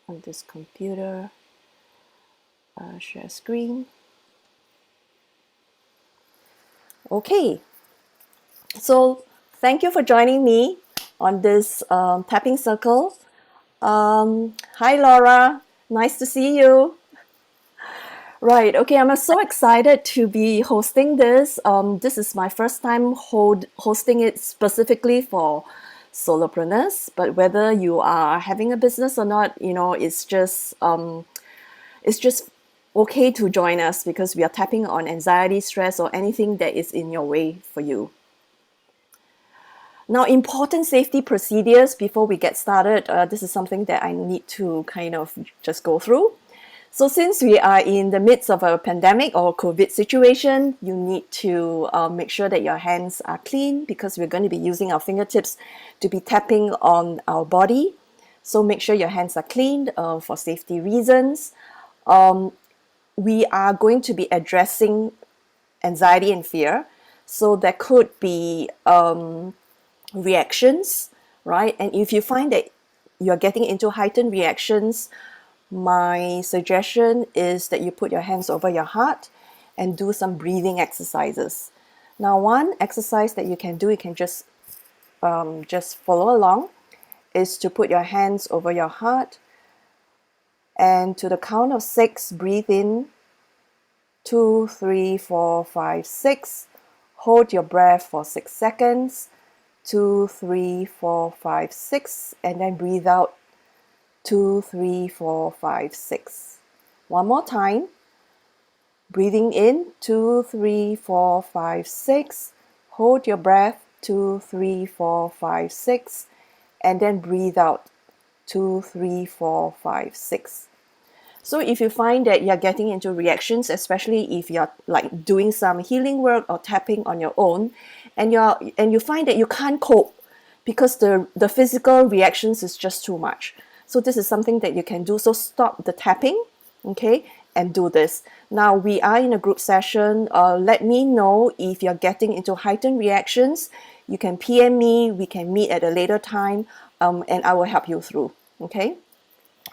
on this computer. Share screen. Okay, so thank you for joining me on this tapping circle. Hi Laura, nice to see you. Right, okay, I'm so excited to be hosting this. This is my first time hosting it specifically for solopreneurs, but whether you are having a business or not, it's just okay to join us because we are tapping on anxiety, stress, or anything that is in your way for you. Now, important safety procedures before we get started. This is something that I need to kind of just go through. So since we are in the midst of a pandemic or COVID situation, you need to make sure that your hands are clean because we're going to be using our fingertips to be tapping on our body. So make sure your hands are clean for safety reasons. We are going to be addressing anxiety and fear. So there could be reactions, right? And if you find that you're getting into heightened reactions, my suggestion is that you put your hands over your heart and do some breathing exercises. Now, one exercise that you can do, you can just follow along, is to put your hands over your heart and to the count of 6, breathe in 2, 3, 4, 5, 6. Hold your breath for 6 seconds. 2, 3, 4, 5, 6, and then breathe out 2, 3, 4, 5, 6. One more time. Breathing in 2, 3, 4, 5, 6. Hold your breath 2, 3, 4, 5, 6, and then breathe out 2, 3, 4, 5, 6. So if you find that you're getting into reactions, especially if you're like doing some healing work or tapping on your own, and you find that you can't cope because the physical reactions is just too much. So this is something that you can do. So stop the tapping, okay, and do this. Now we are in a group session. Let me know if you're getting into heightened reactions. You can PM me. We can meet at a later time, and I will help you through. Okay.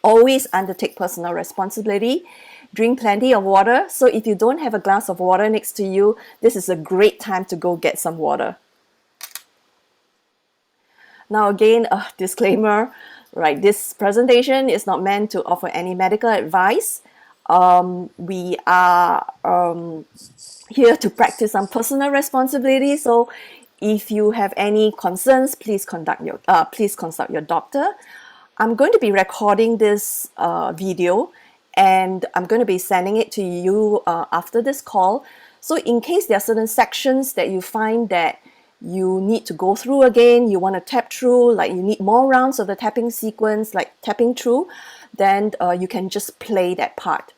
Always undertake personal responsibility. Drink plenty of water. So if you don't have a glass of water next to you, this is a great time to go get some water. Now again, a disclaimer, right? This presentation is not meant to offer any medical advice. We are here to practice some personal responsibility. So if you have any concerns, please consult your doctor. I'm going to be recording this video and I'm going to be sending it to you after this call. So in case there are certain sections that you find that you need to go through again, you want to tap through, like you need more rounds of the tapping sequence, like tapping through, then you can just play that part.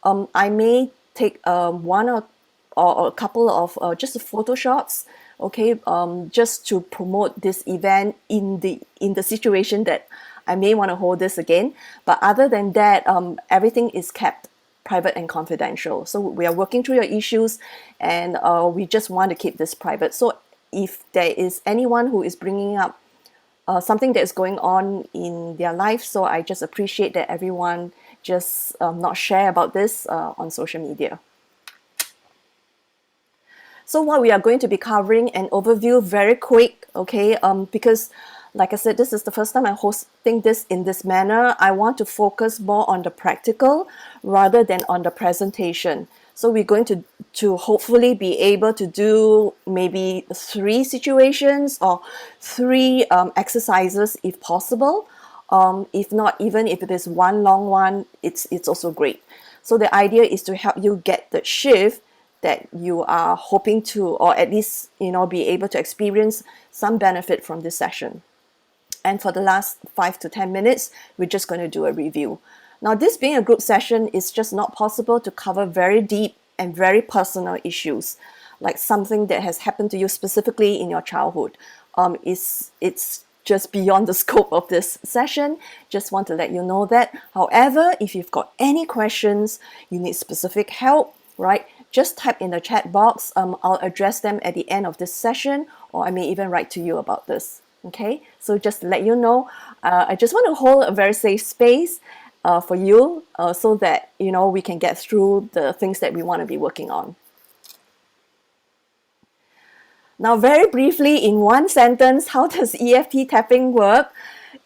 I may take one or a couple of just photo shots, okay, just to promote this event in the situation that I may want to hold this again. But other than that, everything is kept private and confidential. So we are working through your issues and we just want to keep this private. So if there is anyone who is bringing up something that is going on in their life, so I just appreciate that everyone just not share about this on social media. So what we are going to be covering, an overview very quick, okay, because like I said, this is the first time I'm hosting this in this manner. I want to focus more on the practical rather than on the presentation. So we're going to hopefully be able to do maybe 3 situations or 3 exercises if possible. If not, even if it is one long one, it's also great. So the idea is to help you get the shift that you are hoping to, or at least, be able to experience some benefit from this session. And for the last 5 to 10 minutes, we're just going to do a review. Now, this being a group session, is just not possible to cover very deep and very personal issues, like something that has happened to you specifically in your childhood. It's just beyond the scope of this session. Just want to let you know that. However, if you've got any questions, you need specific help, right? Just type in the chat box. I'll address them at the end of this session, or I may even write to you about this. Okay, so just to let you know, I just want to hold a very safe space for you so that we can get through the things that we want to be working on. Now, very briefly, in one sentence, how does EFT tapping work?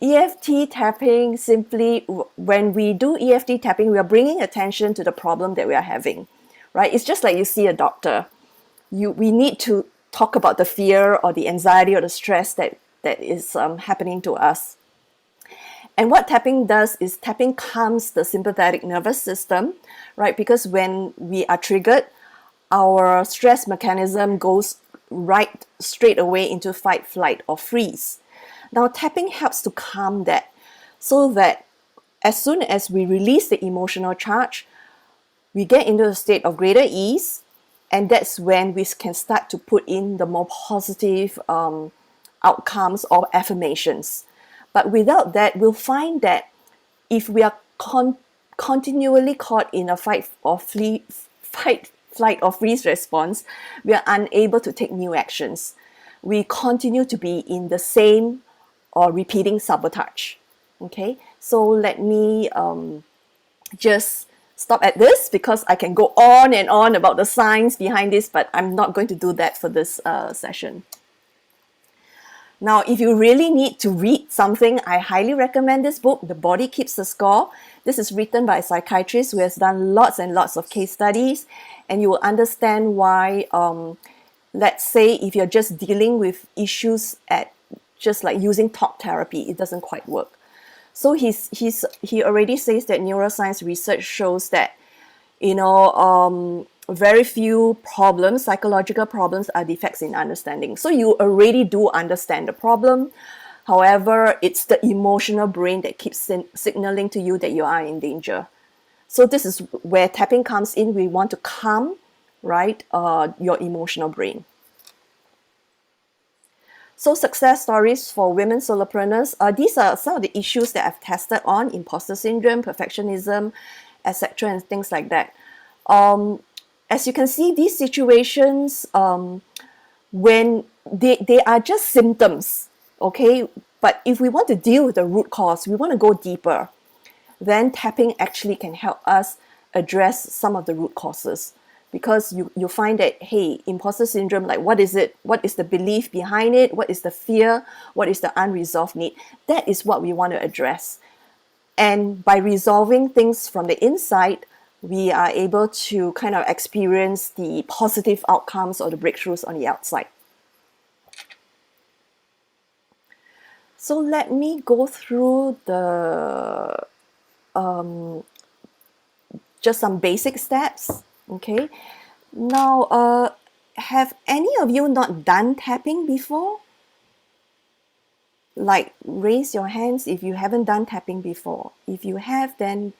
EFT tapping simply, when we do EFT tapping, we are bringing attention to the problem that we are having, right? It's just like you see a doctor. We need to talk about the fear or the anxiety or the stress that is happening to us. And what tapping does is tapping calms the sympathetic nervous system, right? Because when we are triggered, our stress mechanism goes right straight away into fight, flight, or freeze. Now, tapping helps to calm that so that as soon as we release the emotional charge, we get into a state of greater ease, and that's when we can start to put in the more positive outcomes or affirmations. But without that, we'll find that if we are continually caught in a fight, flight, or freeze response, we are unable to take new actions. We continue to be in the same or repeating sabotage. Okay, so let me just stop at this because I can go on and on about the science behind this, but I'm not going to do that for this session. Now, if you really need to read something, I highly recommend this book, The Body Keeps the Score. This is written by a psychiatrist who has done lots and lots of case studies, and you will understand why, let's say, if you're just dealing with issues at just like using talk therapy, it doesn't quite work. So he already says that neuroscience research shows that, very few problems, psychological problems, are defects in understanding. So you already do understand the problem. However, it's the emotional brain that keeps signaling to you that you are in danger. So this is where tapping comes in. We want to calm, right, your emotional brain. So success stories for women solopreneurs. These are some of the issues that I've tested on: imposter syndrome, perfectionism, etc., and things like that. As you can see, these situations, when they are just symptoms, okay? But if we want to deal with the root cause, we want to go deeper, then tapping actually can help us address some of the root causes. Because you find that, hey, imposter syndrome, like what is it? What is the belief behind it? What is the fear? What is the unresolved need? That is what we want to address. And by resolving things from the inside, we are able to kind of experience the positive outcomes or the breakthroughs on the outside. So let me go through the just some basic steps. Okay. Now, have any of you not done tapping before? Like, raise your hands if you haven't done tapping before. If you have, then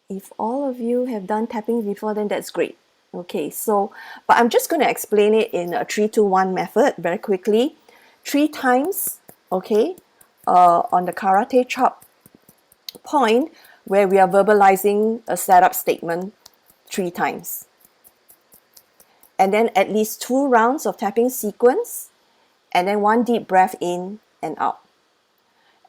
if all of you have done tapping before, then that's great. Okay, so, but I'm just going to explain it in a 3-2-1 method very quickly. 3 times, okay, on the karate chop point where we are verbalizing a setup statement 3 times. And then at least 2 rounds of tapping sequence, and then 1 deep breath in and out.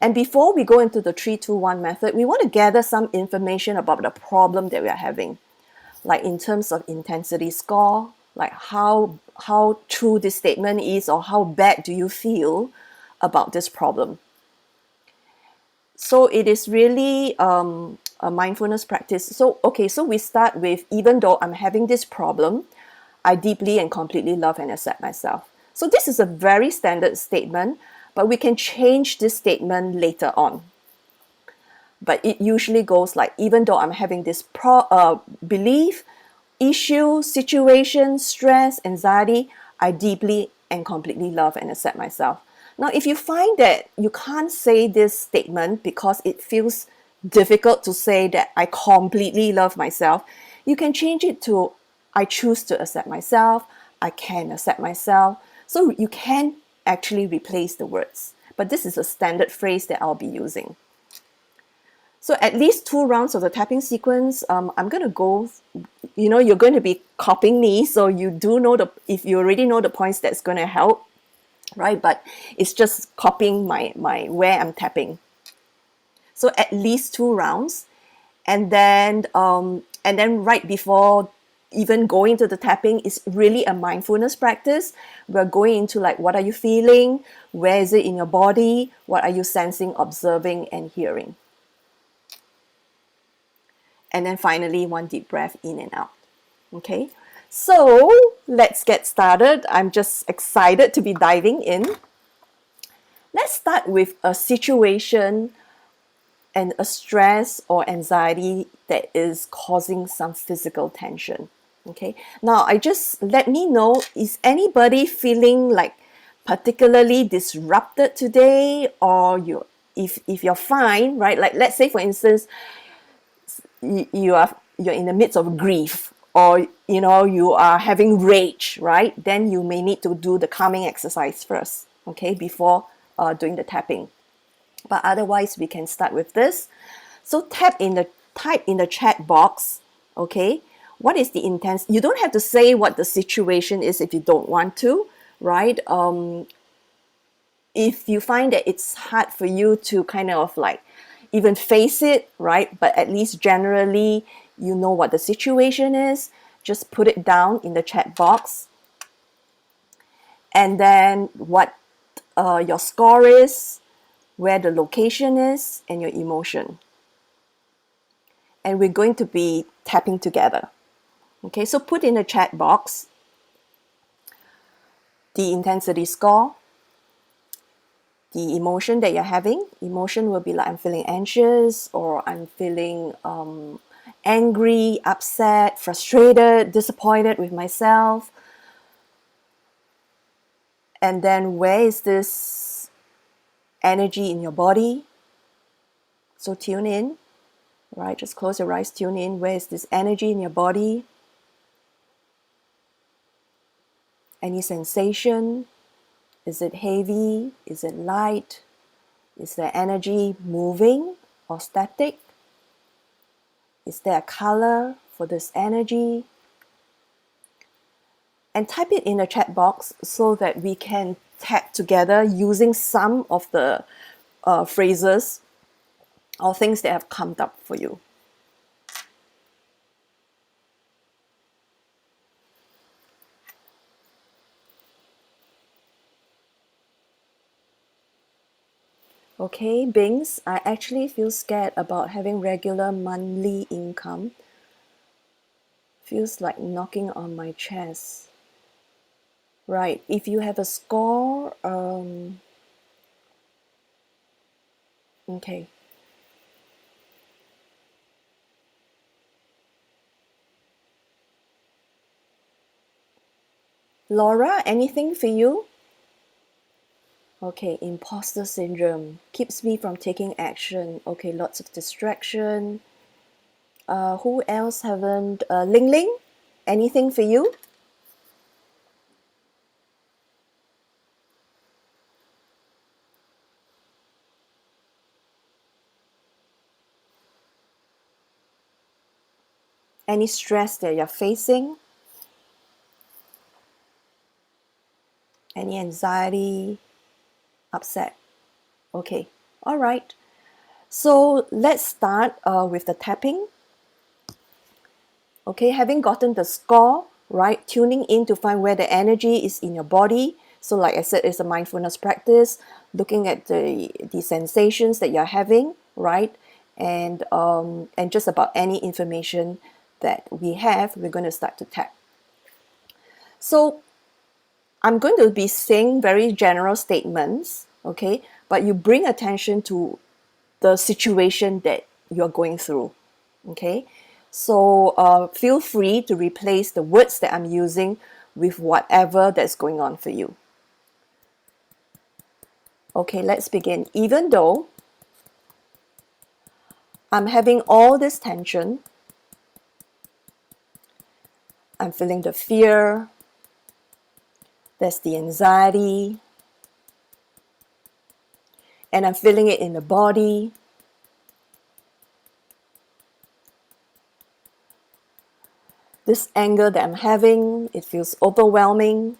And before we go into the 3-2-1 method, we want to gather some information about the problem that we are having, like in terms of intensity score, like how true this statement is, or how bad do you feel about this problem. So it is really a mindfulness practice. So, okay, so we start with, even though I'm having this problem, I deeply and completely love and accept myself. So this is a very standard statement, but we can change this statement later on. But it usually goes like, even though I'm having this belief, issue, situation, stress, anxiety, I deeply and completely love and accept myself. Now, if you find that you can't say this statement because it feels difficult to say that I completely love myself, you can change it to, I choose to accept myself, I can accept myself. So you can actually replace the words. But this is a standard phrase that I'll be using. So at least 2 rounds of the tapping sequence. I'm going to go, you're going to be copying me. So you do know if you already know the points, that's going to help. right? But it's just copying my where I'm tapping. So at least 2 rounds, and then right before even going to the tapping is really a mindfulness practice. We're going into like, what are you feeling? Where is it in your body? What are you sensing, observing, and hearing? And then finally, one deep breath in and out. Okay, so let's get started. I'm just excited to be diving in. Let's start with a situation and a stress or anxiety that is causing some physical tension. Okay, now I just let me know, is anybody feeling like particularly disrupted today, or if you're fine, right? Like, let's say for instance, you're in the midst of grief, or you are having rage, right? Then you may need to do the calming exercise first, okay, before doing the tapping. But otherwise, we can start with this. So type in the chat box, okay? What is the intense? You don't have to say what the situation is if you don't want to, right? If you find that it's hard for you to kind of like even face it, right? But at least generally, you know what the situation is. Just put it down in the chat box, and then what your score is, where the location is, and your emotion. And we're going to be tapping together. Okay, so put in the chat box the intensity score, the emotion that you're having. Emotion will be like, I'm feeling anxious, or I'm feeling angry, upset, frustrated, disappointed with myself. And then where is this energy in your body? So tune in, right? Just close your eyes, tune in. Where is this energy in your body? Any sensation? Is it heavy? Is it light? Is there energy moving or static? Is there a color for this energy? And type it in the chat box so that we can tap together using some of the phrases or things that have come up for you. Okay, Bings, I actually feel scared about having regular monthly income. Feels like knocking on my chest. Right, if you have a score, okay. Laura, anything for you? Okay, imposter syndrome keeps me from taking action. Okay, lots of distraction. Who else haven't? Ling Ling, anything for you? Any stress that you're facing? Any anxiety, upset? Okay, all right. So let's start with the tapping. Okay, having gotten the score, right, tuning in to find where the energy is in your body. So like I said, it's a mindfulness practice, looking at the sensations that you're having, right? And just about any information that we have, we're going to start to tap. So I'm going to be saying very general statements, okay? But you bring attention to the situation that you're going through, okay? So feel free to replace the words that I'm using with whatever that's going on for you. Okay, let's begin. Even though I'm having all this tension, I'm feeling the fear, there's the anxiety, and I'm feeling it in the body. This anger that I'm having, it feels overwhelming.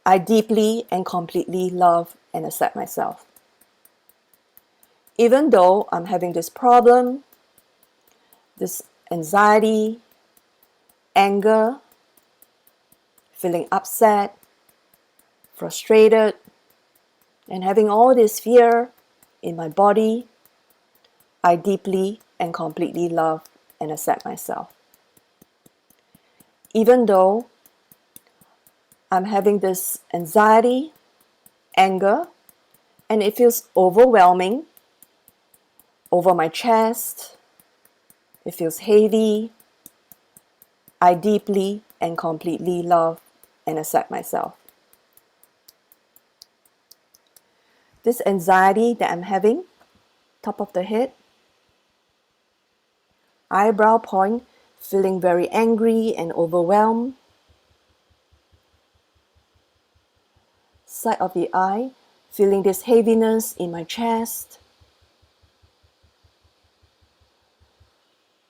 I deeply and completely love and accept myself. Even though I'm having this problem, this anxiety, anger, feeling upset, frustrated, and having all this fear in my body, I deeply and completely love and accept myself. Even though I'm having this anxiety, anger, and it feels overwhelming over my chest, it feels heavy, I deeply and completely love and accept myself. This anxiety that I'm having, top of the head, eyebrow point, feeling very angry and overwhelmed, side of the eye, feeling this heaviness in my chest,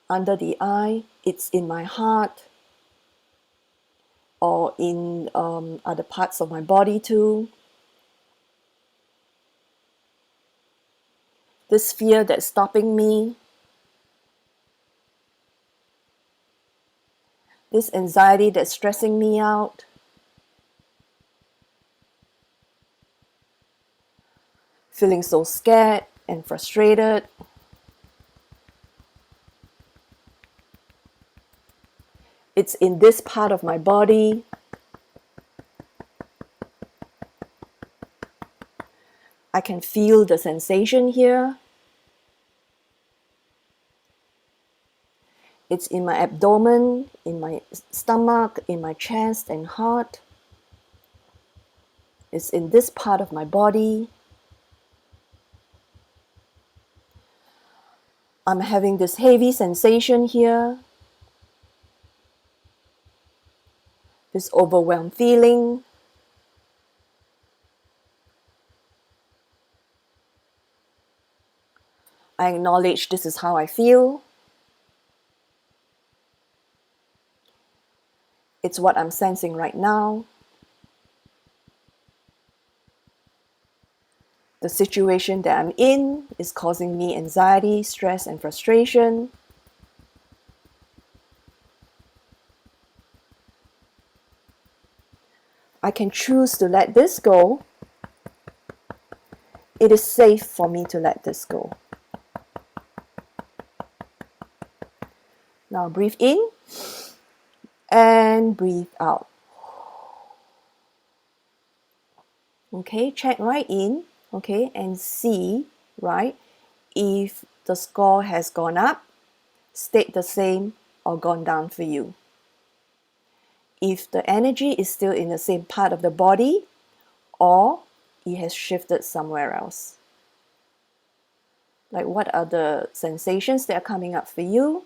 under the eye, it's in my heart, or in other parts of my body too. This fear that's stopping me, this anxiety that's stressing me out, feeling so scared and frustrated. It's in this part of my body. I can feel the sensation here. It's in my abdomen, in my stomach, in my chest and heart. It's in this part of my body. I'm having this heavy sensation here, this overwhelmed feeling. I acknowledge this is how I feel. It's what I'm sensing right now. The situation that I'm in is causing me anxiety, stress, and frustration. I can choose to let this go. It is safe for me to let this go. Now breathe in and breathe out. Okay, check right in, okay, and see, right, if the score has gone up, stayed the same, or gone down for you. If the energy is still in the same part of the body, or it has shifted somewhere else. Like, what are the sensations that are coming up for you,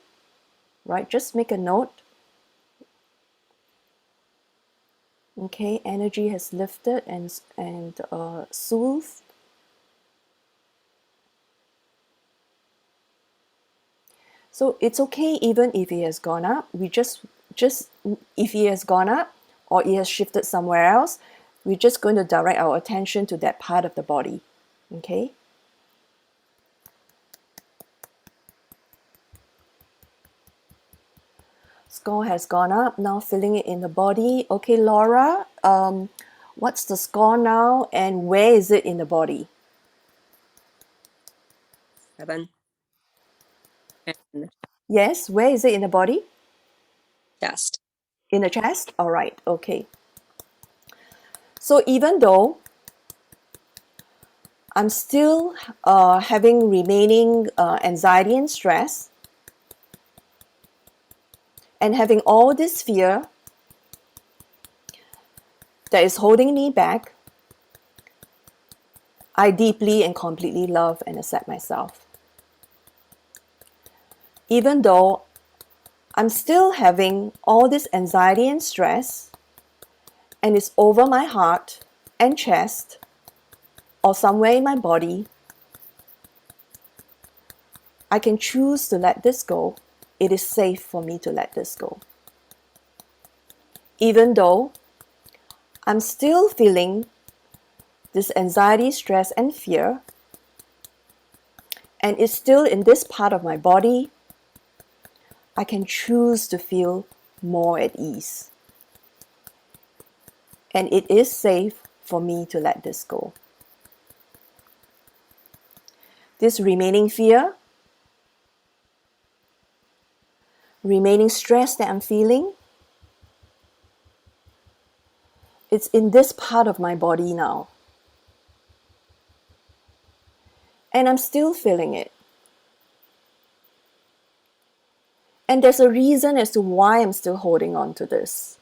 right? Just make a note. Okay, energy has lifted and soothed. So it's okay even if it has gone up. We just if it has gone up or it has shifted somewhere else, we're just going to direct our attention to that part of the body. Okay? Score has gone up. Now feeling it in the body. Okay, Laura, what's the score now and where is it in the body? 7. And Yes, where is it in the body? chest. In the chest? All right, okay. So even though I'm still having remaining anxiety and stress and having all this fear that is holding me back, I deeply and completely love and accept myself. Even though I'm still having all this anxiety and stress and it's over my heart and chest or somewhere in my body, I can choose to let this go. It is safe for me to let this go. Even though I'm still feeling this anxiety, stress, and fear, and it's still in this part of my body. I can choose to feel more at ease. And it is safe for me to let this go. This remaining fear, remaining stress that I'm feeling, it's in this part of my body now. And I'm still feeling it. And there's a reason as to why I'm still holding on to this.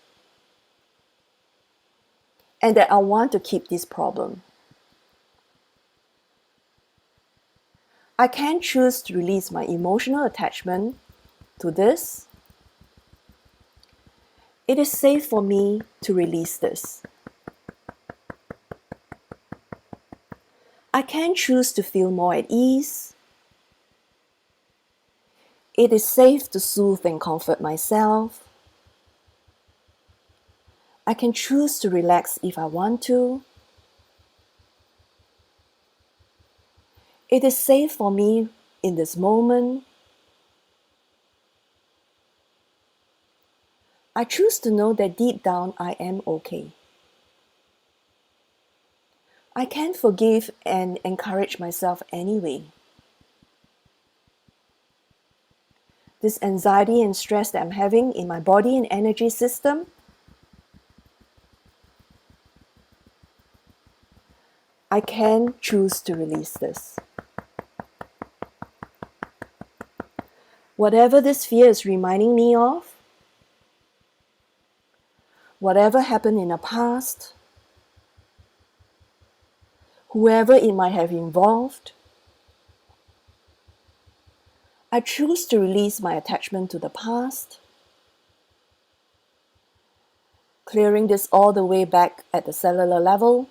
And that I want to keep this problem. I can choose to release my emotional attachment to this. It is safe for me to release this. I can choose to feel more at ease. It is safe to soothe and comfort myself. I can choose to relax if I want to. It is safe for me in this moment. I choose to know that deep down I am okay. I can forgive and encourage myself anyway. This anxiety and stress that I'm having in my body and energy system, I can choose to release this. Whatever this fear is reminding me of, whatever happened in the past, whoever it might have involved, I choose to release my attachment to the past, clearing this all the way back at the cellular level,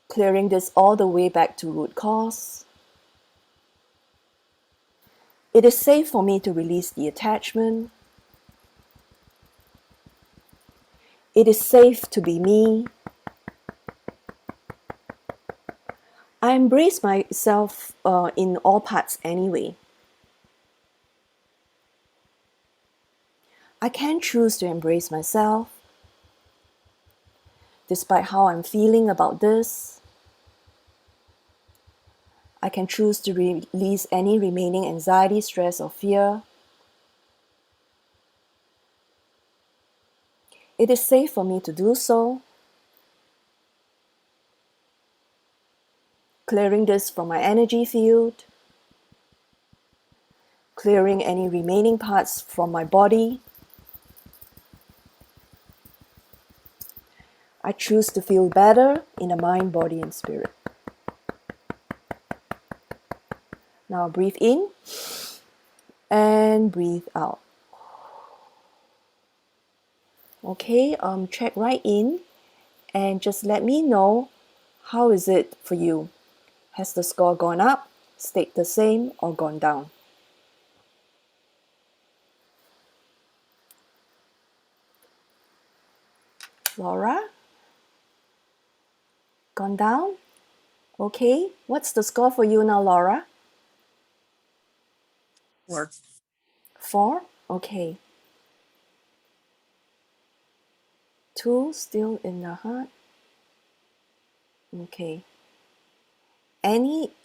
clearing this all the way back to root cause. It is safe for me to release the attachment. It is safe to be me. I embrace myself in all parts anyway. I can choose to embrace myself despite how I'm feeling about this. I can choose to release any remaining anxiety, stress, or fear. It is safe for me to do so. Clearing this from my energy field. Clearing any remaining parts from my body. I choose to feel better in the mind, body, and spirit. Now breathe in and breathe out. Okay, check right in and just let me know, how is it for you? Has the score gone up, stayed the same, or gone down? Laura? Gone down? Okay, what's the score for you now, Laura? 4. 4? Okay. 2 still in the heart. Okay.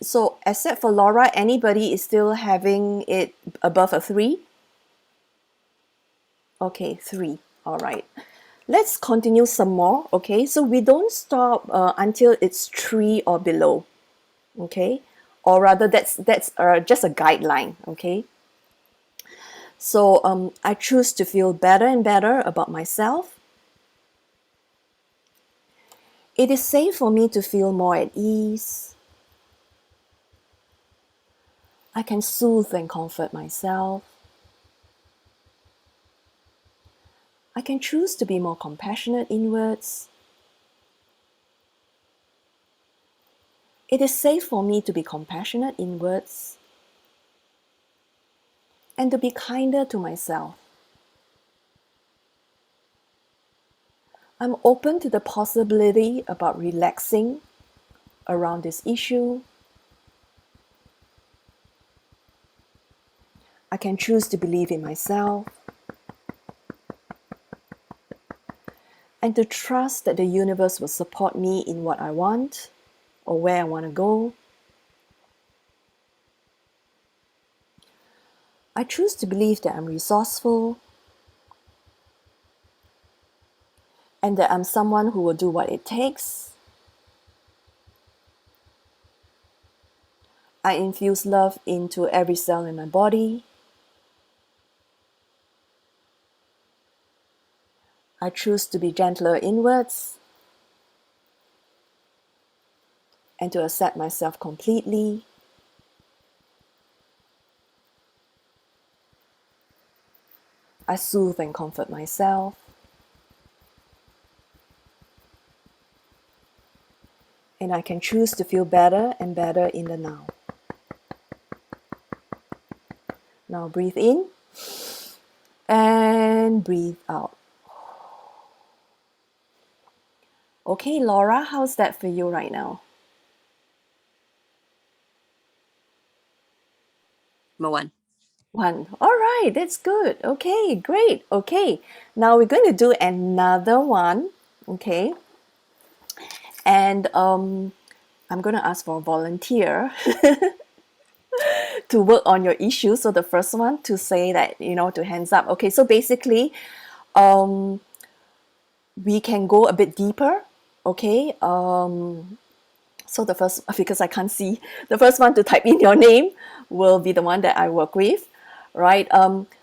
So except for Laura, anybody is still having it above a 3? Okay, 3. All right. Let's continue some more. Okay, so we don't stop until it's 3 or below. Okay, or rather that's just a guideline. Okay. So I choose to feel better and better about myself. It is safe for me to feel more at ease. I can soothe and comfort myself. I can choose to be more compassionate inwards. It is safe for me to be compassionate inwards and to be kinder to myself. I'm open to the possibility about relaxing around this issue. I can choose to believe in myself and to trust that the universe will support me in what I want or where I want to go. I choose to believe that I'm resourceful and that I'm someone who will do what it takes. I infuse love into every cell in my body. I choose to be gentler inwards and to accept myself completely. I soothe and comfort myself. And I can choose to feel better and better in the now. Now breathe in and breathe out. Okay, Laura, how's that for you right now? One. One. All right, that's good. Okay, great. Okay, now we're going to do another one. Okay, and I'm going to ask for a volunteer to work on your issue. So the first one to say that, to hands up. Okay, so basically, we can go a bit deeper. Okay, so the first, because I can't see, the first one to type in your name will be the one that I work with, right?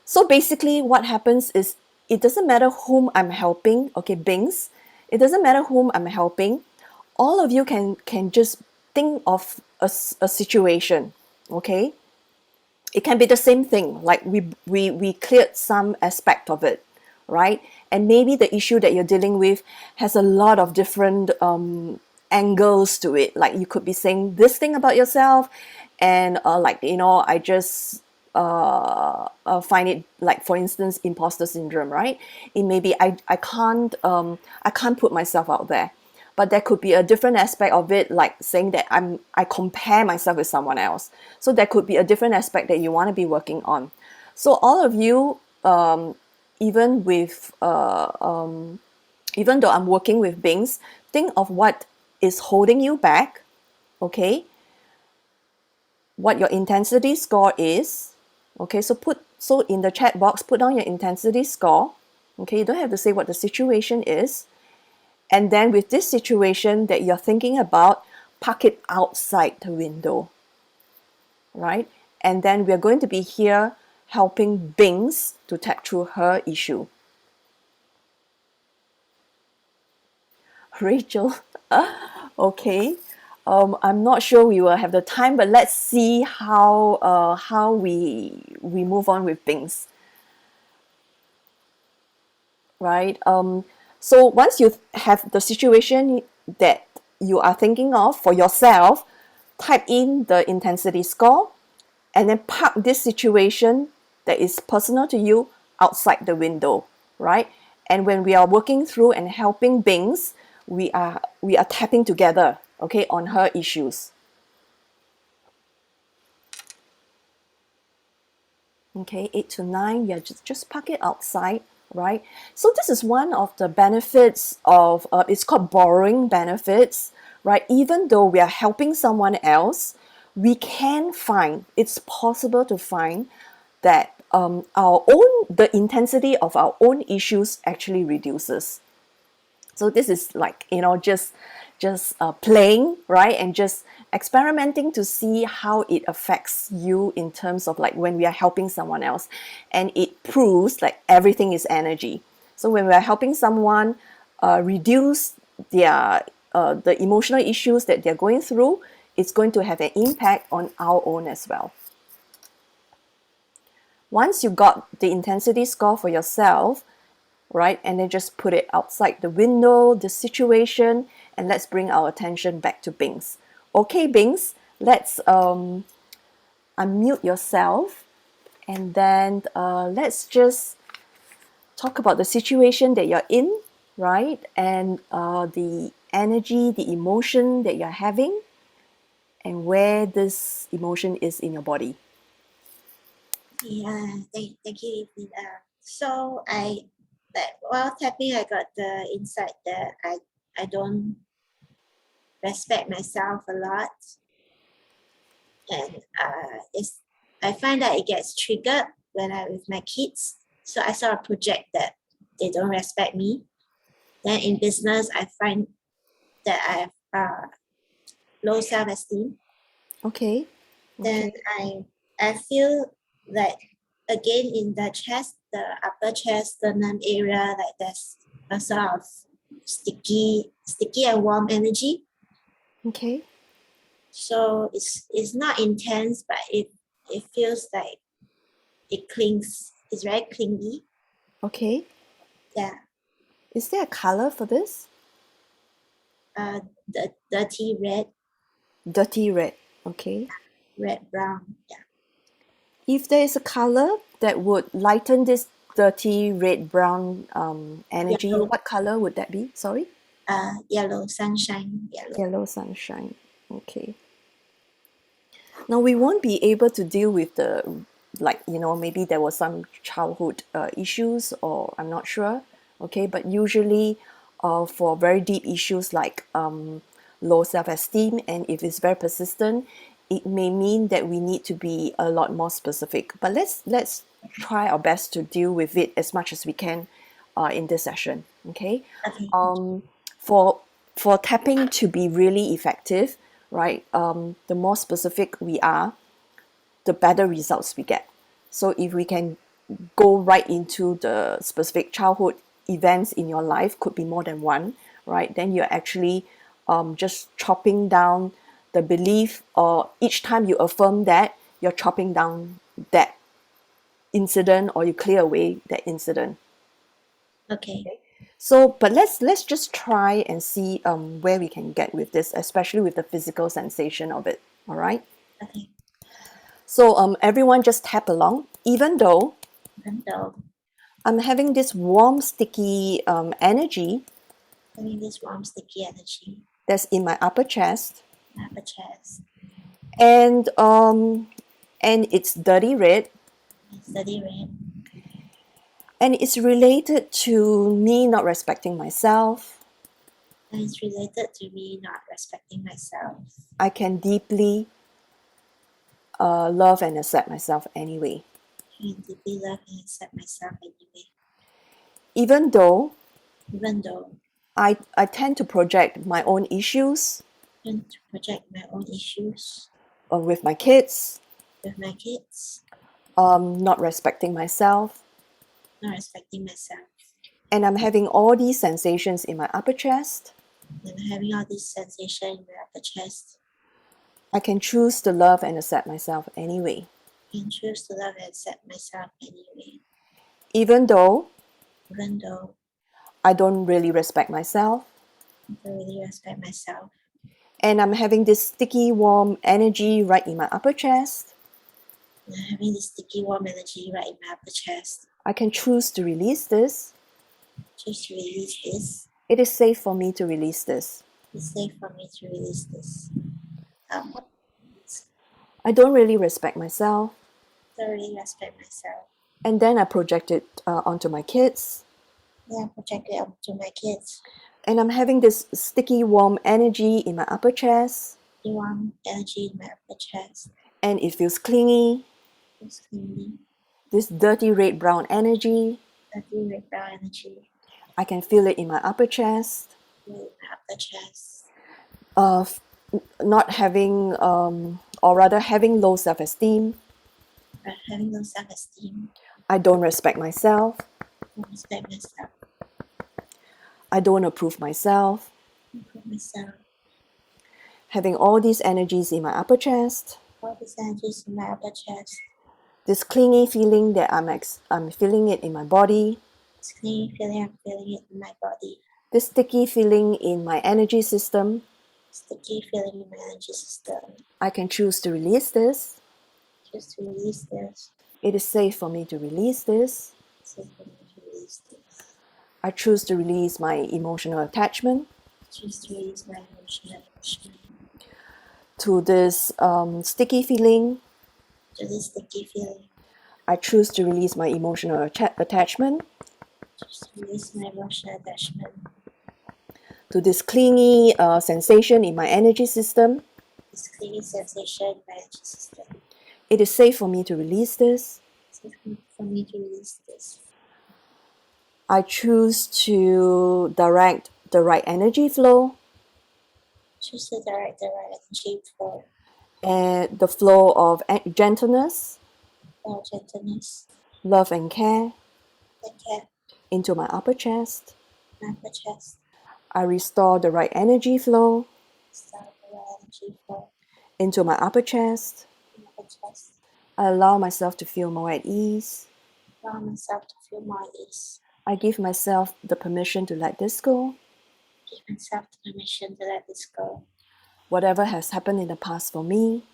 So basically what happens is it doesn't matter whom I'm helping, okay, Bings, it doesn't matter whom I'm helping. All of you can just think of a situation, okay? It can be the same thing, like we cleared some aspect of it, right? And maybe the issue that you're dealing with has a lot of different angles to it. Like you could be saying this thing about yourself, and I just find it, like for instance, imposter syndrome, right? It may be I can't put myself out there. But there could be a different aspect of it, like saying that I compare myself with someone else. So there could be a different aspect that you want to be working on. So all of you, even with even though I'm working with Bings, think of what is holding you back, okay? What your intensity score is, okay? So in the chat box, put down your intensity score, okay? You don't have to say what the situation is. And then with this situation that you're thinking about, park it outside the window, right? And then we're going to be here helping Bings to tap through her issue. Rachel, okay. I'm not sure we will have the time, but let's see how we move on with Bings, right? So once you have the situation that you are thinking of for yourself, type in the intensity score and then park this situation that is personal to you outside the window, right? And when we are working through and helping Bings, we are tapping together, okay, on her issues. Okay, 8 to 9, yeah, just park it outside, right? So this is one of the benefits of, it's called borrowing benefits, right? Even though we are helping someone else, we can find, it's possible to find that the intensity of our own issues actually reduces. So this is like, just playing, right? And just experimenting to see how it affects you in terms of like when we are helping someone else. And it proves like everything is energy. So when we are helping someone reduce the emotional issues that they're going through, it's going to have an impact on our own as well. Once you got the intensity score for yourself, right? And then just put it outside the window, the situation, and let's bring our attention back to Bings. Okay, Bings, let's unmute yourself, and then let's just talk about the situation that you're in. right? And the energy, the emotion that you're having, and where this emotion is in your body. Yeah, thank you, Evelyn. So while tapping, I got the insight that I don't respect myself a lot, and I find that it gets triggered when I with my kids. So I sort of project that they don't respect me. Then in business, I find that I have low self-esteem. Okay. Then Okay. I feel like again in the chest, the upper chest, sternum area, like there's a sort of sticky and warm energy. Okay. So it's not intense, but it feels like it clings. It's very clingy. Okay. Yeah. Is there a color for this? The dirty red, Dirty red. Okay. red brown. Yeah. If there is a color that would lighten this dirty red brown energy, Yellow. what color would that be? Sorry? Yellow, sunshine yellow. Yellow sunshine. Okay. Now we won't be able to deal with the, like, maybe there was some childhood issues, or I'm not sure. Okay, but usually for very deep issues like low self-esteem, and if it's very persistent, it may mean that we need to be a lot more specific. But let's try our best to deal with it as much as we can in this session. Okay. Okay. For tapping to be really effective, right? The more specific we are, the better results we get. So if we can go right into the specific childhood events in your life, could be more than one, right? Then you're actually just chopping down the belief, or each time you affirm that, you're chopping down that incident, or you clear away that incident. Okay. So, but let's just try and see where we can get with this, especially with the physical sensation of it. All right. Okay. So everyone just tap along, even though Even though I'm having this warm, sticky energy having this warm, sticky energy, that's in my upper chest, upper chest, and it's dirty red, it's dirty red, and it's related to me not respecting myself. and it's related to me not respecting myself. I can deeply love and accept myself anyway, I can deeply love and accept myself anyway, even though even though I tend to project my own issues I tend to project my own issues with my kids, with my kids, not respecting myself, not respecting myself. and I'm having all these sensations in my upper chest. And I'm having all this sensation in my upper chest. I can choose to love and accept myself anyway, I can choose to love and accept myself anyway, even though even though I don't really respect myself, I don't really respect myself. and I'm having this sticky, warm energy right in my upper chest. And I'm having this sticky, warm energy right in my upper chest. I can choose to release this. Choose to release this. It is safe for me to release this. It's safe for me to release this. I don't really respect myself, Don't really respect myself. and then I project it onto my kids, Then I project it onto my kids. and I'm having this sticky, warm energy in my upper chest, The warm energy in my upper chest. and it feels clingy. It's clingy. This dirty red brown energy, Dirty red brown energy. I can feel it in my upper chest. In my upper chest. Not having, or rather having low self-esteem. Having low self-esteem. I don't respect myself. Don't respect myself. I don't approve myself. Improve myself. Having all these energies in my upper chest. All these energies in my upper chest. This clingy feeling that I'm feeling it in my body. This clingy feeling, I'm feeling it in my body. This sticky feeling in my energy system. Sticky feeling in my energy system. I can choose to release this. Choose to release this. It is safe for me to release this. It's safe for me to release this. I choose to release my emotional attachment Choose to release my emotional attachment to this sticky feeling. to this sticky feeling. I choose to release my emotional attachment Choose to release my emotional attachment to this clingy sensation in my energy system. this clingy sensation in my energy system. It is safe for me to release this. It's safe for me to release this. I choose to direct the right energy flow Choose to direct the right energy flow and the flow of gentleness, or gentleness love, and care and care into my upper chest. in my upper chest. I restore the right energy flow Start the right energy flow into my upper chest. in my upper chest. I allow myself to feel more at ease. Allow myself to feel more at ease. I give myself the permission to let this go. Give myself the permission to let this go. Whatever has happened in the past for me,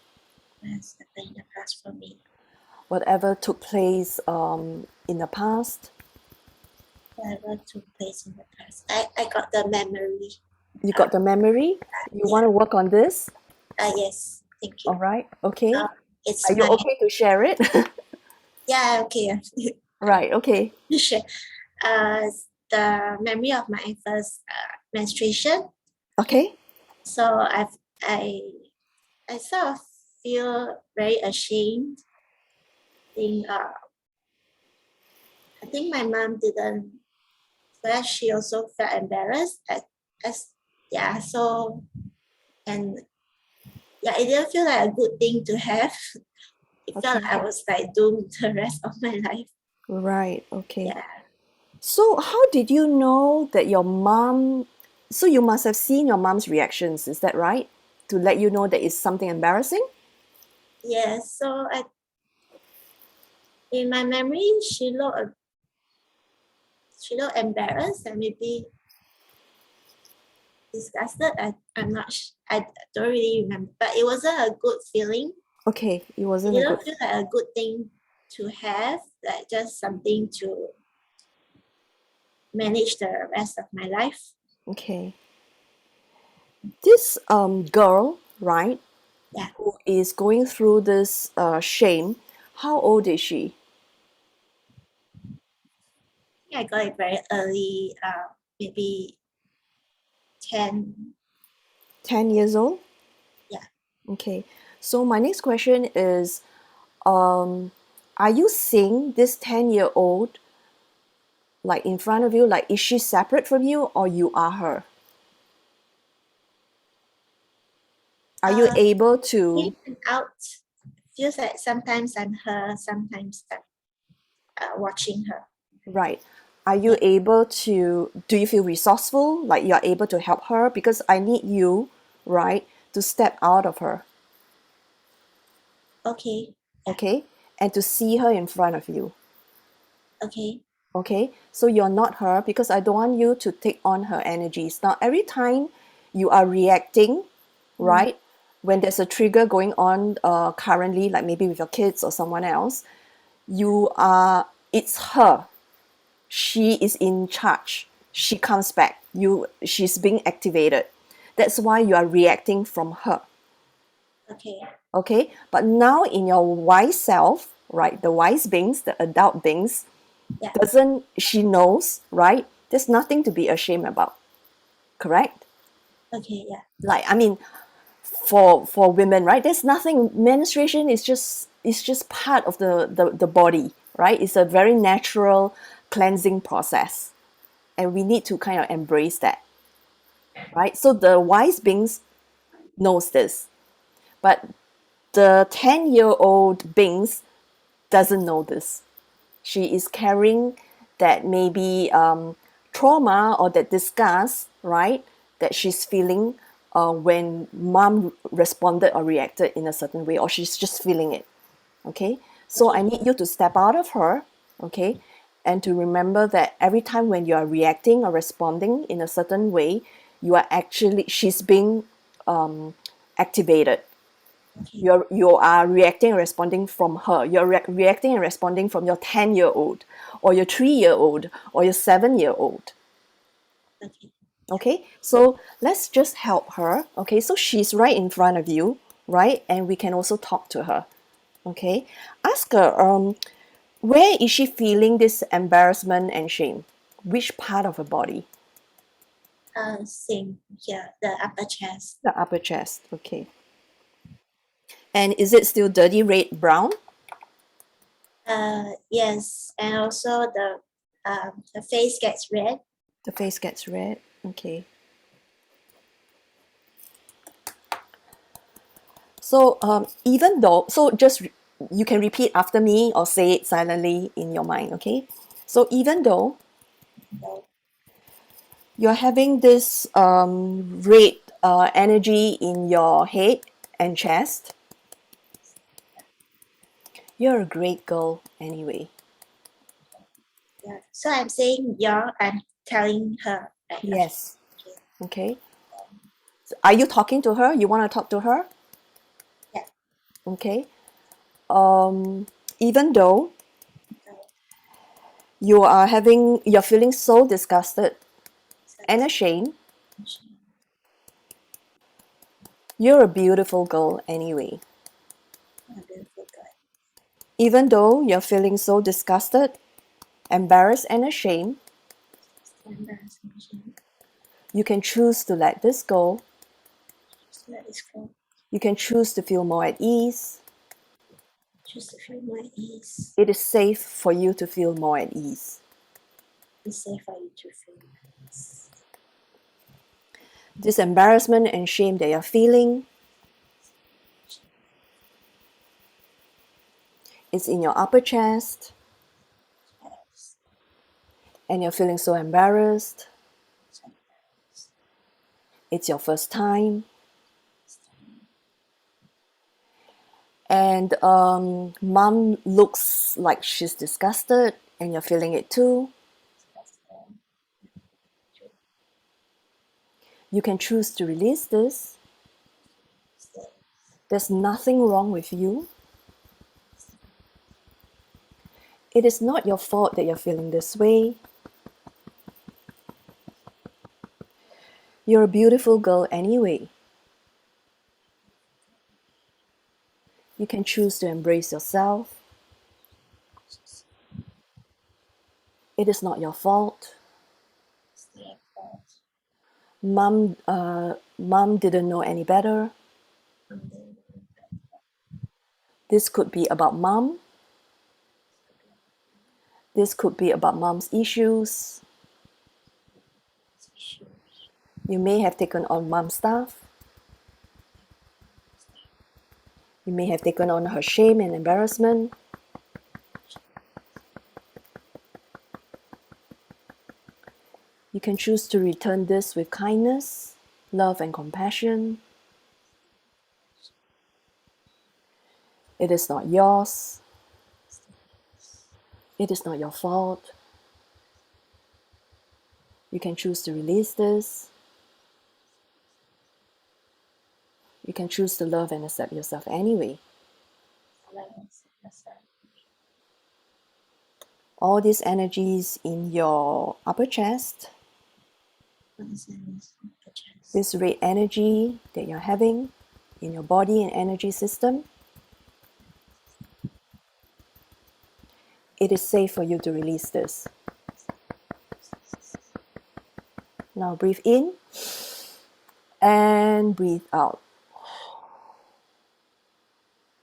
What has happened in the past for me. whatever took place in the past, Whatever took place in the past. I got the memory. you got the memory. You want to work on this? Yes. Thank you. All right. Okay. It's Are you my okay to share it? yeah, okay. Right. Okay. Sure. The memory of my first menstruation. Okay. So I sort of feel very ashamed. I think my mom didn't. But she also felt embarrassed so and yeah, it didn't feel like a good thing to have. It felt Okay. like I was like doomed the rest of my life. Right. Okay. Yeah. So how did you know that your mom? So you must have seen your mom's reactions. Is that right? To let you know that it's something embarrassing. Yeah. So in my memory, she looked embarrassed and maybe disgusted. I don't really remember, but it wasn't a good feeling. Okay. It It wasn't a didn't good. feel like a good thing to have, like just something to manage the rest of my life. Okay. This girl, right? Yeah. Who is going through this shame? How old is she? I got it very early, maybe 10. 10 years old. Yeah. Okay. So my next question is, are you seeing this 10-year-old like in front of you? Like, is she separate from you or you are her? Are you able to, In and out. Feels like sometimes I'm her, sometimes I'm watching her. right? Are you able to, do you feel resourceful? Like you are able to help her? Because I need you, right, to step out of her, Okay. okay? And to see her in front of you. Okay. Okay, so you're not her because I don't want you to take on her energies. Now, every time you are reacting, right, when there's a trigger going on currently, like maybe with your kids or someone else, it's her. She is in charge. She comes back. She's being activated. That's why you are reacting from her. Okay. Okay, but now in your wise self, right, the wise beings, the adult beings, Yeah. she knows, right? There's nothing to be ashamed about, correct? Okay. Yeah. Like, I mean, for women, right? There's nothing. Menstruation is just part of the body, right? It's a very natural cleansing process, and we need to kind of embrace that, right? So the wise beings knows this, but the 10-year-old beings doesn't know this. She is carrying that maybe trauma or that disgust, right? That she's feeling when mom responded or reacted in a certain way, or she's just feeling it. Okay, so I need you to step out of her, okay, and to remember that every time when you are reacting or responding in a certain way, she's being activated. Okay. You are reacting and responding from her. You're reacting and responding from your 10-year-old or your 3-year-old or your 7-year-old. Okay. Okay, so let's just help her. Okay, so she's right in front of you, right? And we can also talk to her. Okay, ask her, where is she feeling this embarrassment and shame? Which part of her body? Same here, the upper chest. The upper chest. Okay. And is it still dirty red brown? Yes, and also the face gets red. The face gets red. Okay. So even though, you can repeat after me or say it silently in your mind. Okay. So even though So you're having this red energy in your head and chest, you're a great girl anyway. yeah. So I'm saying your, I'm telling her. Right? Yes. Okay. Okay. Are you talking to her? You want to talk to her? Yeah. Okay. Even though So, you're feeling so disgusted and ashamed, you're a beautiful girl anyway. a beautiful girl. Even though you're feeling so disgusted, embarrassed, and ashamed, Embarrassing. you can choose to let this go. So that is cool. You can choose to feel more at ease. Just to feel more ease. It is safe for you to feel more at ease. It's safe for you to feel ease. This embarrassment and shame that you're feeling is in your upper chest, Yes. and you're feeling so embarrassed. So It's your first time. And mom looks like she's disgusted, and you're feeling it too. You can choose to release this. There's nothing wrong with you. It is not your fault that you're feeling this way. You're a beautiful girl anyway. You can choose to embrace yourself. It is not your fault. Mom didn't know any better. This could be about mom. This could be about mom's issues. You may have taken on mom's stuff. You may have taken on her shame and embarrassment. You can choose to return this with kindness, love, and compassion. It is not yours. It is not your fault. You can choose to release this. You can choose to love and accept yourself anyway. All these energies in your upper chest, this red energy that you're having in your body and energy system, it is safe for you to release this. Now breathe in and breathe out.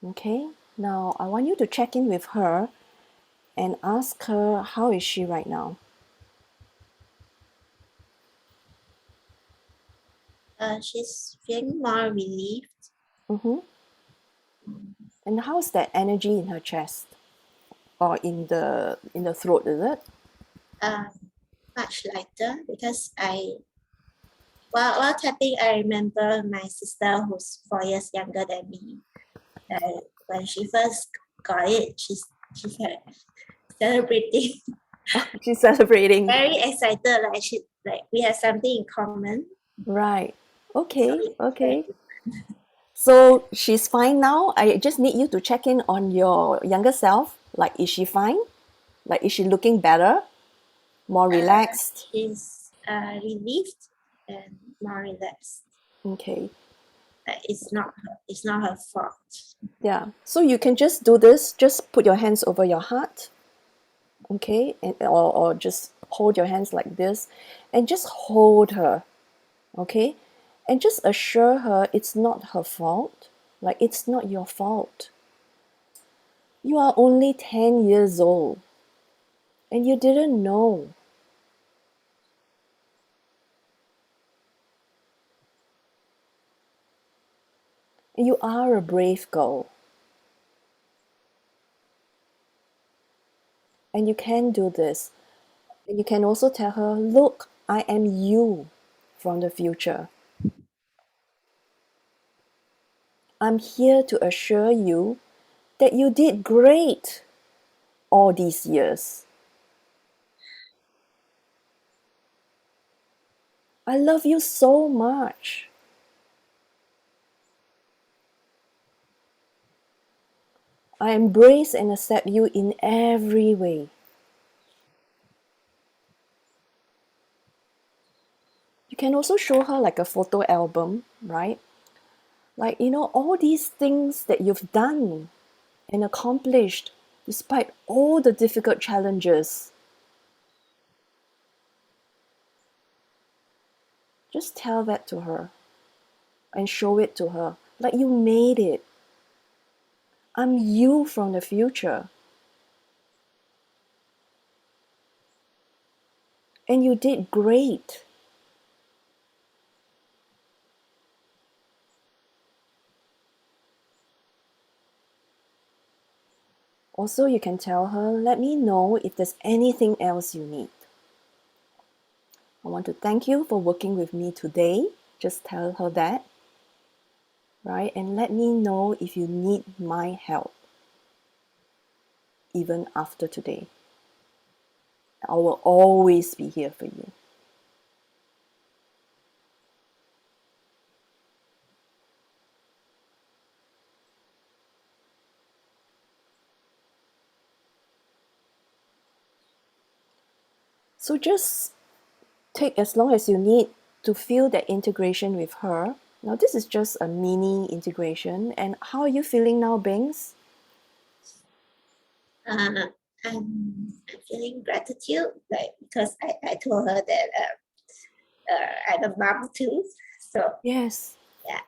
Okay, now I want you to check in with her and ask her, how is she right now? She's feeling more relieved. Mm-hmm. And how's that energy in her chest or in the throat? Is it? Much lighter because while tapping, I remember my sister who's 4 years younger than me. When she first got it, she's celebrating, She's celebrating. very excited. Like we have something in common. Right. Okay. So Okay. So she's fine now. I just need you to check in on your younger self. Like, is she fine? Like, is she looking better? More relaxed? she's relieved and more relaxed. Okay. It's not her fault. Yeah. So you can just do this. Just put your hands over your heart. Okay. And or just hold your hands like this and just hold her. Okay. And just assure her it's not her fault. Like it's not your fault. You are only 10 years old and you didn't know. You are a brave girl. And you can do this. And you can also tell her, look, I am you from the future. I'm here to assure you that you did great all these years. I love you so much. I embrace and accept you in every way. You can also show her like a photo album, right? Like, all these things that you've done and accomplished despite all the difficult challenges. Just tell that to her and show it to her. Like you made it. I'm you from the future. And you did great. Also, you can tell her, let me know if there's anything else you need. I want to thank you for working with me today. Just tell her that, right? And let me know if you need my help, even after today. I will always be here for you. So just take as long as you need to feel that integration with her. Now, this is just a mini integration. And how are you feeling now, Bings? I'm feeling gratitude, like because I told her that I'm a mom too. So Yes. yeah.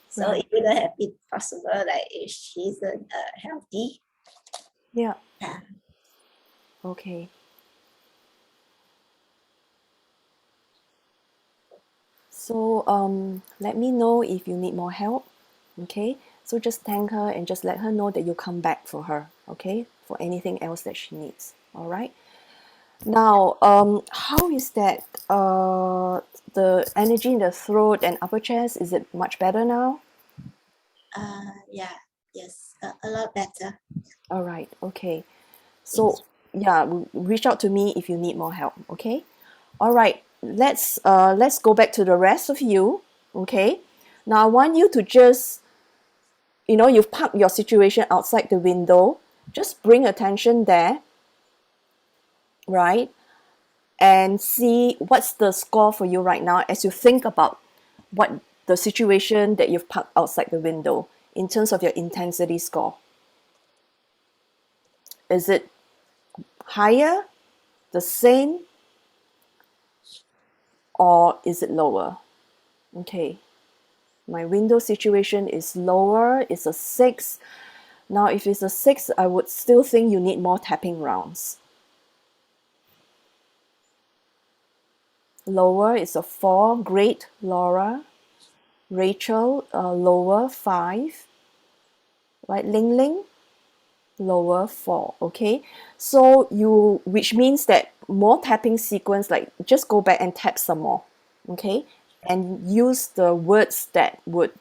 So Right. it wouldn't have been possible like if she isn't healthy. Yeah. Yeah. Okay. So let me know if you need more help. Okay. So just thank her and just let her know that you come back for her. Okay. For anything else that she needs. All right. Now, how is that? The energy in the throat and upper chest, is it much better now? Yeah. Yes. A lot better. All right. Okay. So yeah, reach out to me if you need more help. Okay. All right. Let's go back to the rest of you. Okay. Now I want you to just, you've parked your situation outside the window. Just bring attention there, right? And see what's the score for you right now as you think about what the situation that you've parked outside the window in terms of your intensity score. Is it higher, the same, or is it lower? Okay. My window situation is lower, it's a 6. Now, if it's a 6, I would still think you need more tapping rounds. Lower is a 4, great, Laura. Rachel, lower, 5. Right, Ling Ling, lower, 4. Okay, so which means that more tapping sequence, like just go back and tap some more. Okay, and use the words that would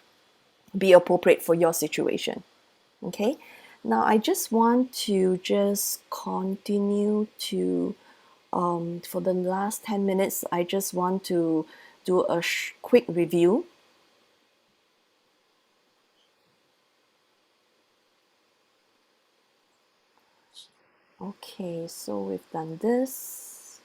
be appropriate for your situation. Okay, now I just want to just continue to for the last 10 minutes, I just want to do a quick review. Okay, so we've done this.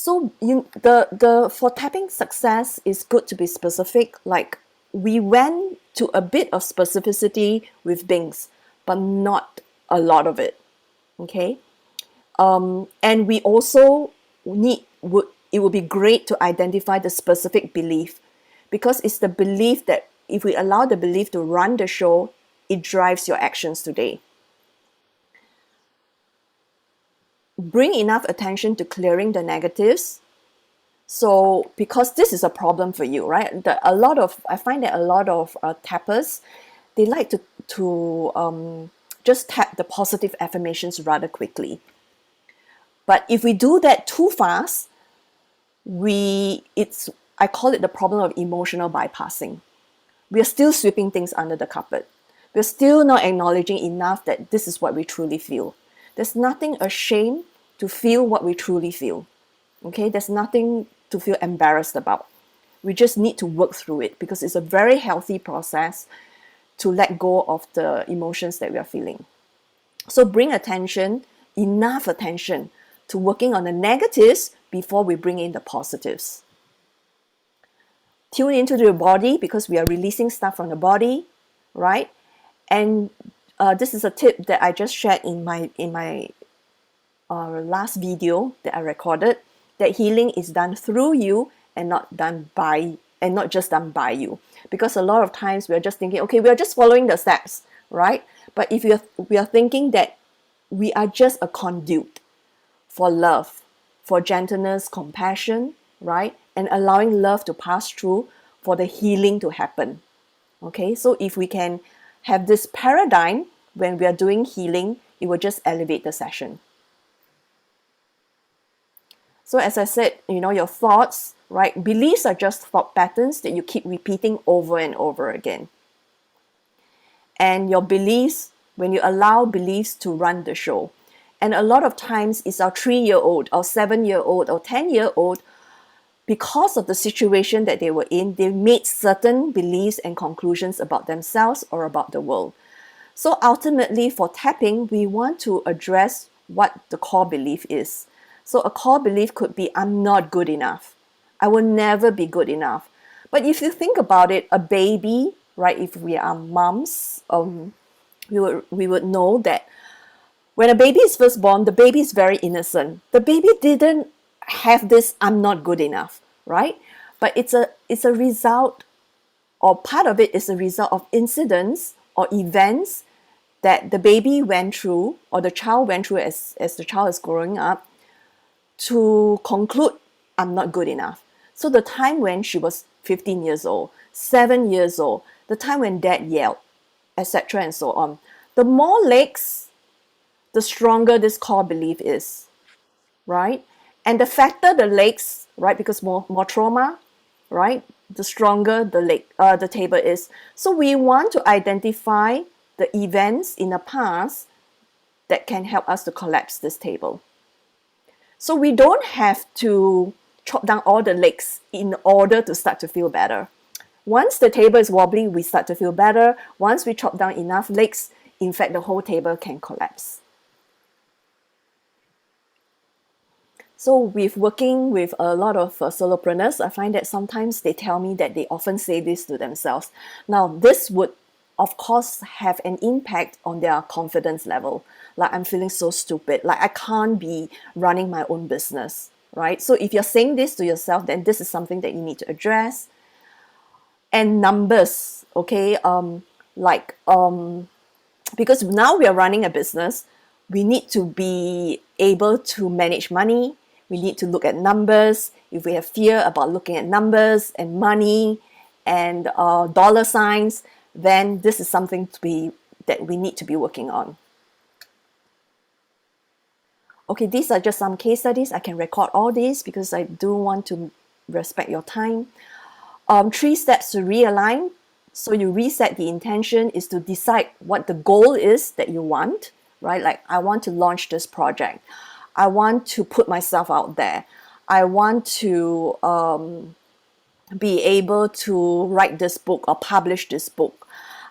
So the for tapping success is good to be specific. Like we went to a bit of specificity with Bings, but not a lot of it. Okay. And we also it would be great to identify the specific belief, because it's the belief that if we allow the belief to run the show, it drives your actions today. Bring enough attention to clearing the negatives. So because this is a problem for you, right? I find that a lot of tappers, they like to just tap the positive affirmations rather quickly. But if we do that too fast, I call it the problem of emotional bypassing. We are still sweeping things under the carpet. We're still not acknowledging enough that this is what we truly feel. There's nothing ashamed to feel what we truly feel. Okay, there's nothing to feel embarrassed about. We just need to work through it, because it's a very healthy process to let go of the emotions that we are feeling. So bring enough attention to working on the negatives before we bring in the positives. Tune into your body, because we are releasing stuff from the body, right? And this is a tip that I just shared in my last video that I recorded, that healing is done through you and not just done by you. Because a lot of times we're just thinking, okay, we are just following the steps, right? But if we are thinking that we are just a conduit for love, for gentleness, compassion, right? And allowing love to pass through for the healing to happen. Okay, so if we can have this paradigm when we are doing healing, it will just elevate the session. So as I said, your thoughts, right? Beliefs are just thought patterns that you keep repeating over and over again. And your beliefs, when you allow beliefs to run the show, and a lot of times it's our 3-year-old, or 7-year-old, or 10-year-old, because of the situation that they were in, they made certain beliefs and conclusions about themselves or about the world. So ultimately, for tapping, we want to address what the core belief is. So a core belief could be, I'm not good enough. I will never be good enough. But if you think about it, a baby, right, if we are moms, we would know that when a baby is first born, the baby is very innocent. The baby didn't have this I'm not good enough, right? But it's a result, or part of it is a result of incidents or events that the baby went through, or the child went through as the child is growing up, to conclude I'm not good enough. So the time when she was 15 years old, 7 years old, the time when dad yelled, etc. and so on, the more legs, the stronger this core belief is, right? And the fatter the legs, right, because more trauma, right, the stronger the table is. So we want to identify the events in the past that can help us to collapse this table. So we don't have to chop down all the legs in order to start to feel better. Once the table is wobbly, we start to feel better. Once we chop down enough legs, in fact, the whole table can collapse. So with working with a lot of solopreneurs, I find that sometimes they tell me that they often say this to themselves. Now, this would, of course, have an impact on their confidence level. Like, I'm feeling so stupid. Like, I can't be running my own business, right? So if you're saying this to yourself, then this is something that you need to address. And numbers, okay? Because now we are running a business, we need to be able to manage money. We need to look at numbers. If we have fear about looking at numbers and money and dollar signs, then this is something that we need to be working on. Okay, these are just some case studies. I can record all these because I do want to respect your time. 3 steps to realign. So you reset the intention is to decide what the goal is that you want, right? Like, I want to launch this project. I want to put myself out there. I want to be able to write this book or publish this book.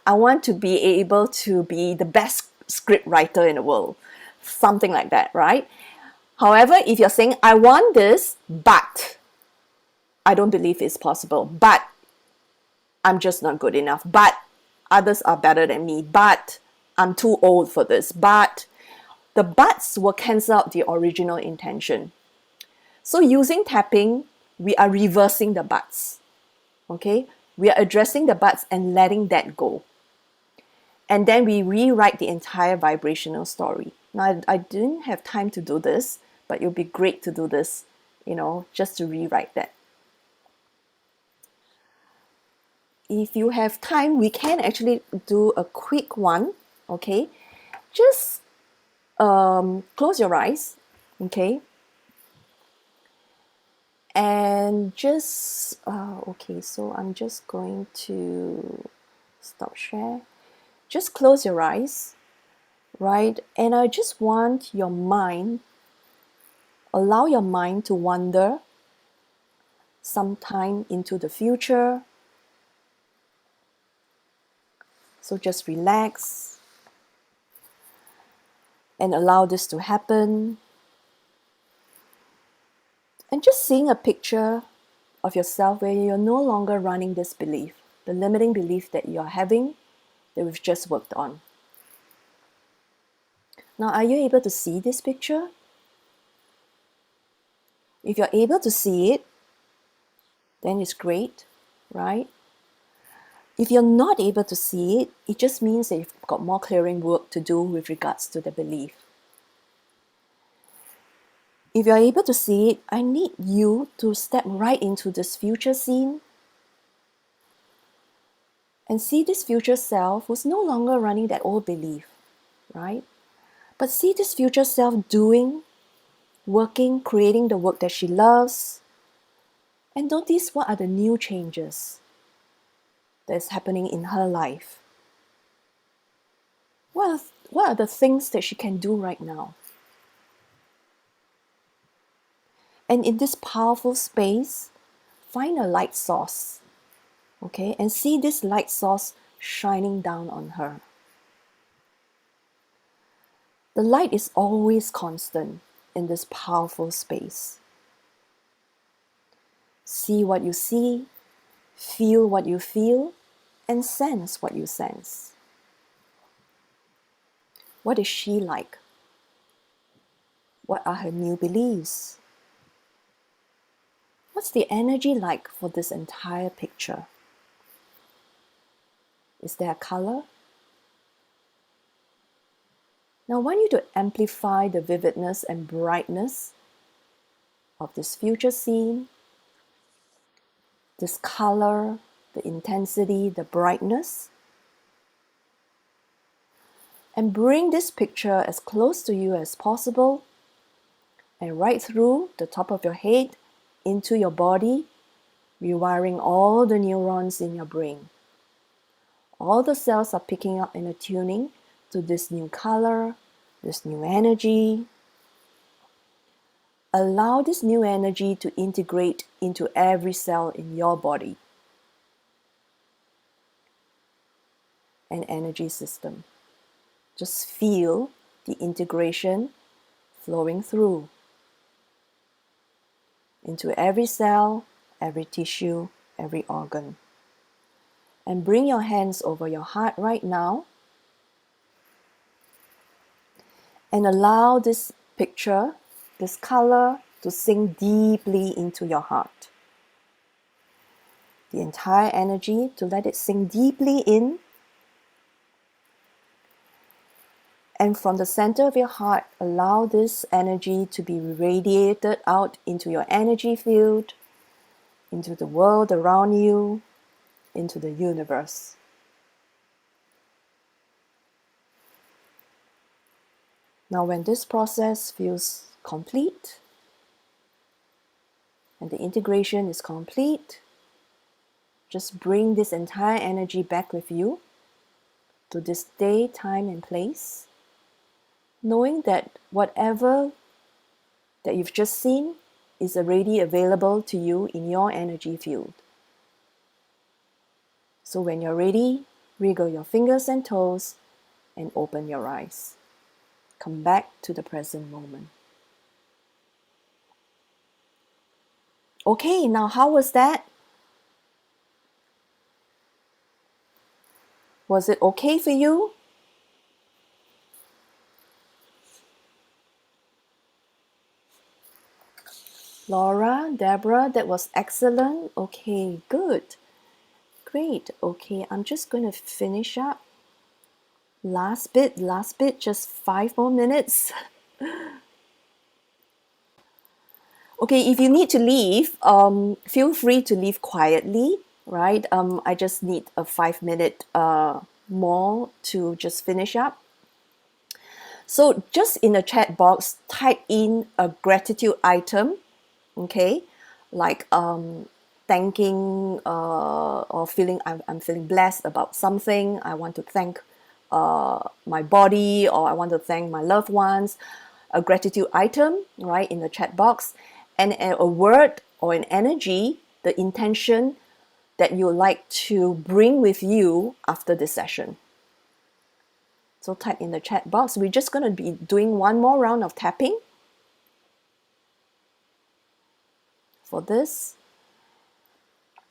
I want to be able to be the best script writer in the world. Something like that, right? However, if you're saying, I want this, but I don't believe it's possible, but I'm just not good enough, but others are better than me, but I'm too old for this, but the buts will cancel out the original intention. So using tapping, we are reversing the buts. Okay? We are addressing the buts and letting that go. And then we rewrite the entire vibrational story. Now, I didn't have time to do this, but it would be great to do this, just to rewrite that. If you have time, we can actually do a quick one, okay? Just close your eyes, okay? And just, okay, so I'm just going to stop share. Just close your eyes, right? And I just want your mind, allow your mind to wander sometime into the future. So just relax and allow this to happen. And just seeing a picture of yourself where you're no longer running this belief, the limiting belief that you're having that we've just worked on. Now, are you able to see this picture? If you're able to see it, then it's great, right? If you're not able to see it, it just means that you've got more clearing work to do with regards to the belief. If you're able to see it, I need you to step right into this future scene and see this future self was no longer running that old belief, right? But see this future self doing, working, creating the work that she loves, and notice what are the new changes that's happening in her life. What are the things that she can do right now? And in this powerful space, find a light source, okay? And see this light source shining down on her. The light is always constant in this powerful space. See what you see, feel what you feel, and sense what you sense. What is she like? What are her new beliefs? What's the energy like for this entire picture? Is there a color? Now I want you to amplify the vividness and brightness of this future scene, this color, the intensity, the brightness, and bring this picture as close to you as possible and right through the top of your head into your body, rewiring all the neurons in your brain. All the cells are picking up and attuning to this new color, this new energy. Allow this new energy to integrate into every cell in your body and energy system. Just feel the integration flowing through into every cell, every tissue, every organ. And bring your hands over your heart right now and allow this picture, this color, to sink deeply into your heart. The entire energy, to let it sink deeply in. And from the center of your heart, allow this energy to be radiated out into your energy field, into the world around you, into the universe. Now, when this process feels complete and the integration is complete, just bring this entire energy back with you to this day, time, and place, knowing that whatever that you've just seen is already available to you in your energy field. So when you're ready, wriggle your fingers and toes and open your eyes. Come back to the present moment. Okay, now how was that? Was it okay for you? Laura, Deborah, that was excellent. Okay, good. Great. Okay, I'm just going to finish up. Last bit, just 5 more minutes. Okay, if you need to leave, feel free to leave quietly, right? I just need a 5 minute more to just finish up. So just in the chat box, type in a gratitude item, okay? Like thanking or feeling I'm feeling blessed about something. I want to thank my body, or I want to thank my loved ones. A gratitude item, right, in the chat box, and a word or an energy, the intention that you would like to bring with you after this session. So type in the chat box. We're just going to be doing one more round of tapping for this.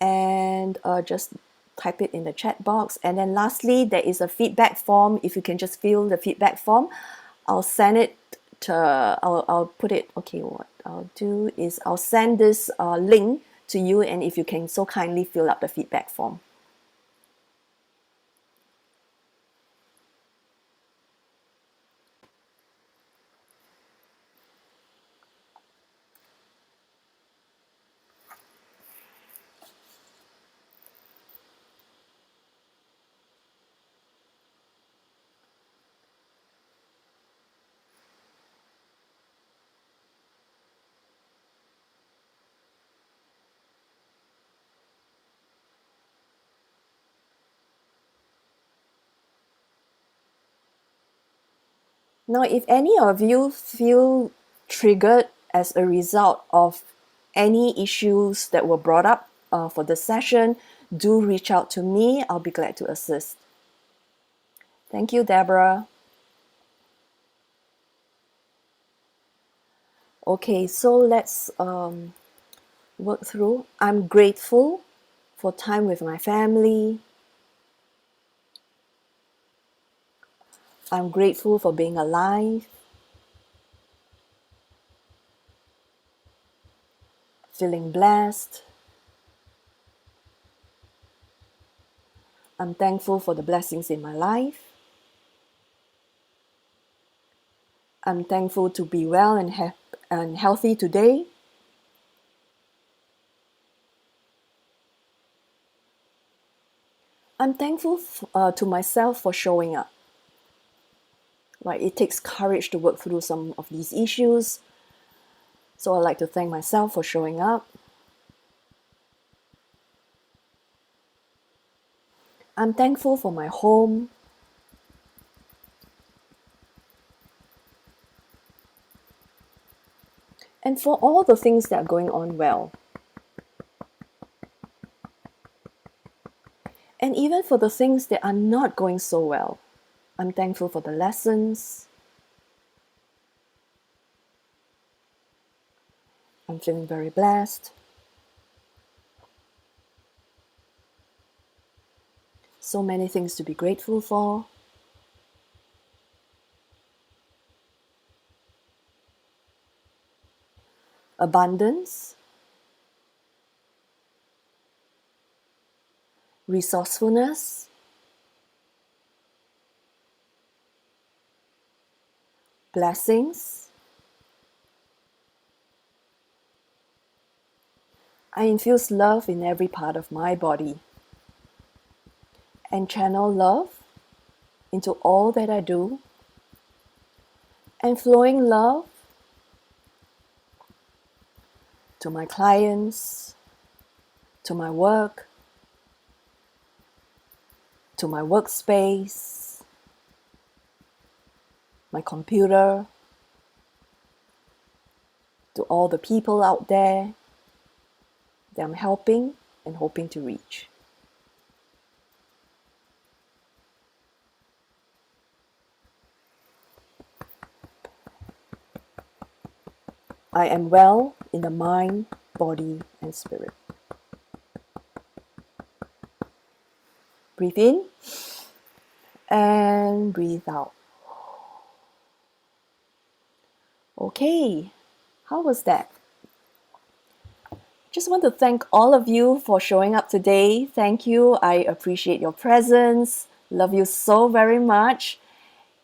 And just type it in the chat box. And then lastly, there is a feedback form. If you can just fill the feedback form, I'll send it to, I'll put it, okay, what I'll do is I'll send this link to you, and if you can so kindly fill up the feedback form. Now, if any of you feel triggered as a result of any issues that were brought up for the session, do reach out to me. I'll be glad to assist. Thank you, Deborah. Okay, so let's work through. I'm grateful for time with my family. I'm grateful for being alive, feeling blessed. I'm thankful for the blessings in my life. I'm thankful to be well and healthy today. I'm thankful to myself for showing up. Right, it takes courage to work through some of these issues. So I'd like to thank myself for showing up. I'm thankful for my home. And for all the things that are going on well. And even for the things that are not going so well. I'm thankful for the lessons. I'm feeling very blessed. So many things to be grateful for. Abundance. Resourcefulness. Blessings. I infuse love in every part of my body and channel love into all that I do, and flowing love to my clients, to my work, to my workspace, my computer, to all the people out there that I'm helping and hoping to reach. I am well in the mind, body, and spirit. Breathe in and breathe out. Okay, how was that? Just want to thank all of you for showing up today. Thank you. I appreciate your presence. Love you so very much.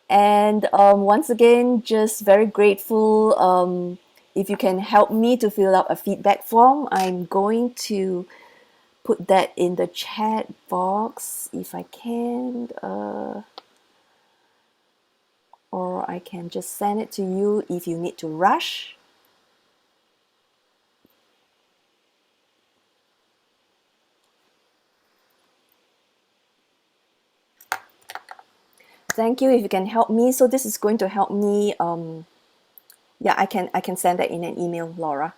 And once again, just very grateful. If you can help me to fill out a feedback form, I'm going to put that in the chat box if I can. Or I can just send it to you if you need to rush. Thank you if you can help me. So this is going to help me. Yeah, I can send that in an email, Laura.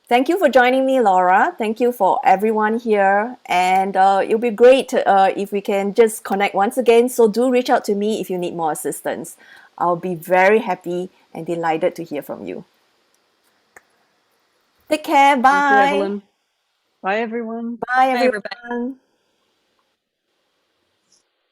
Thank you for joining me, Laura. Thank you for everyone here. And it'll be great if we can just connect once again. So do reach out to me if you need more assistance. I'll be very happy and delighted to hear from you. Take care. Thank you, Bye. Evelyn. Bye, everyone. Bye, Bye, everybody. everyone.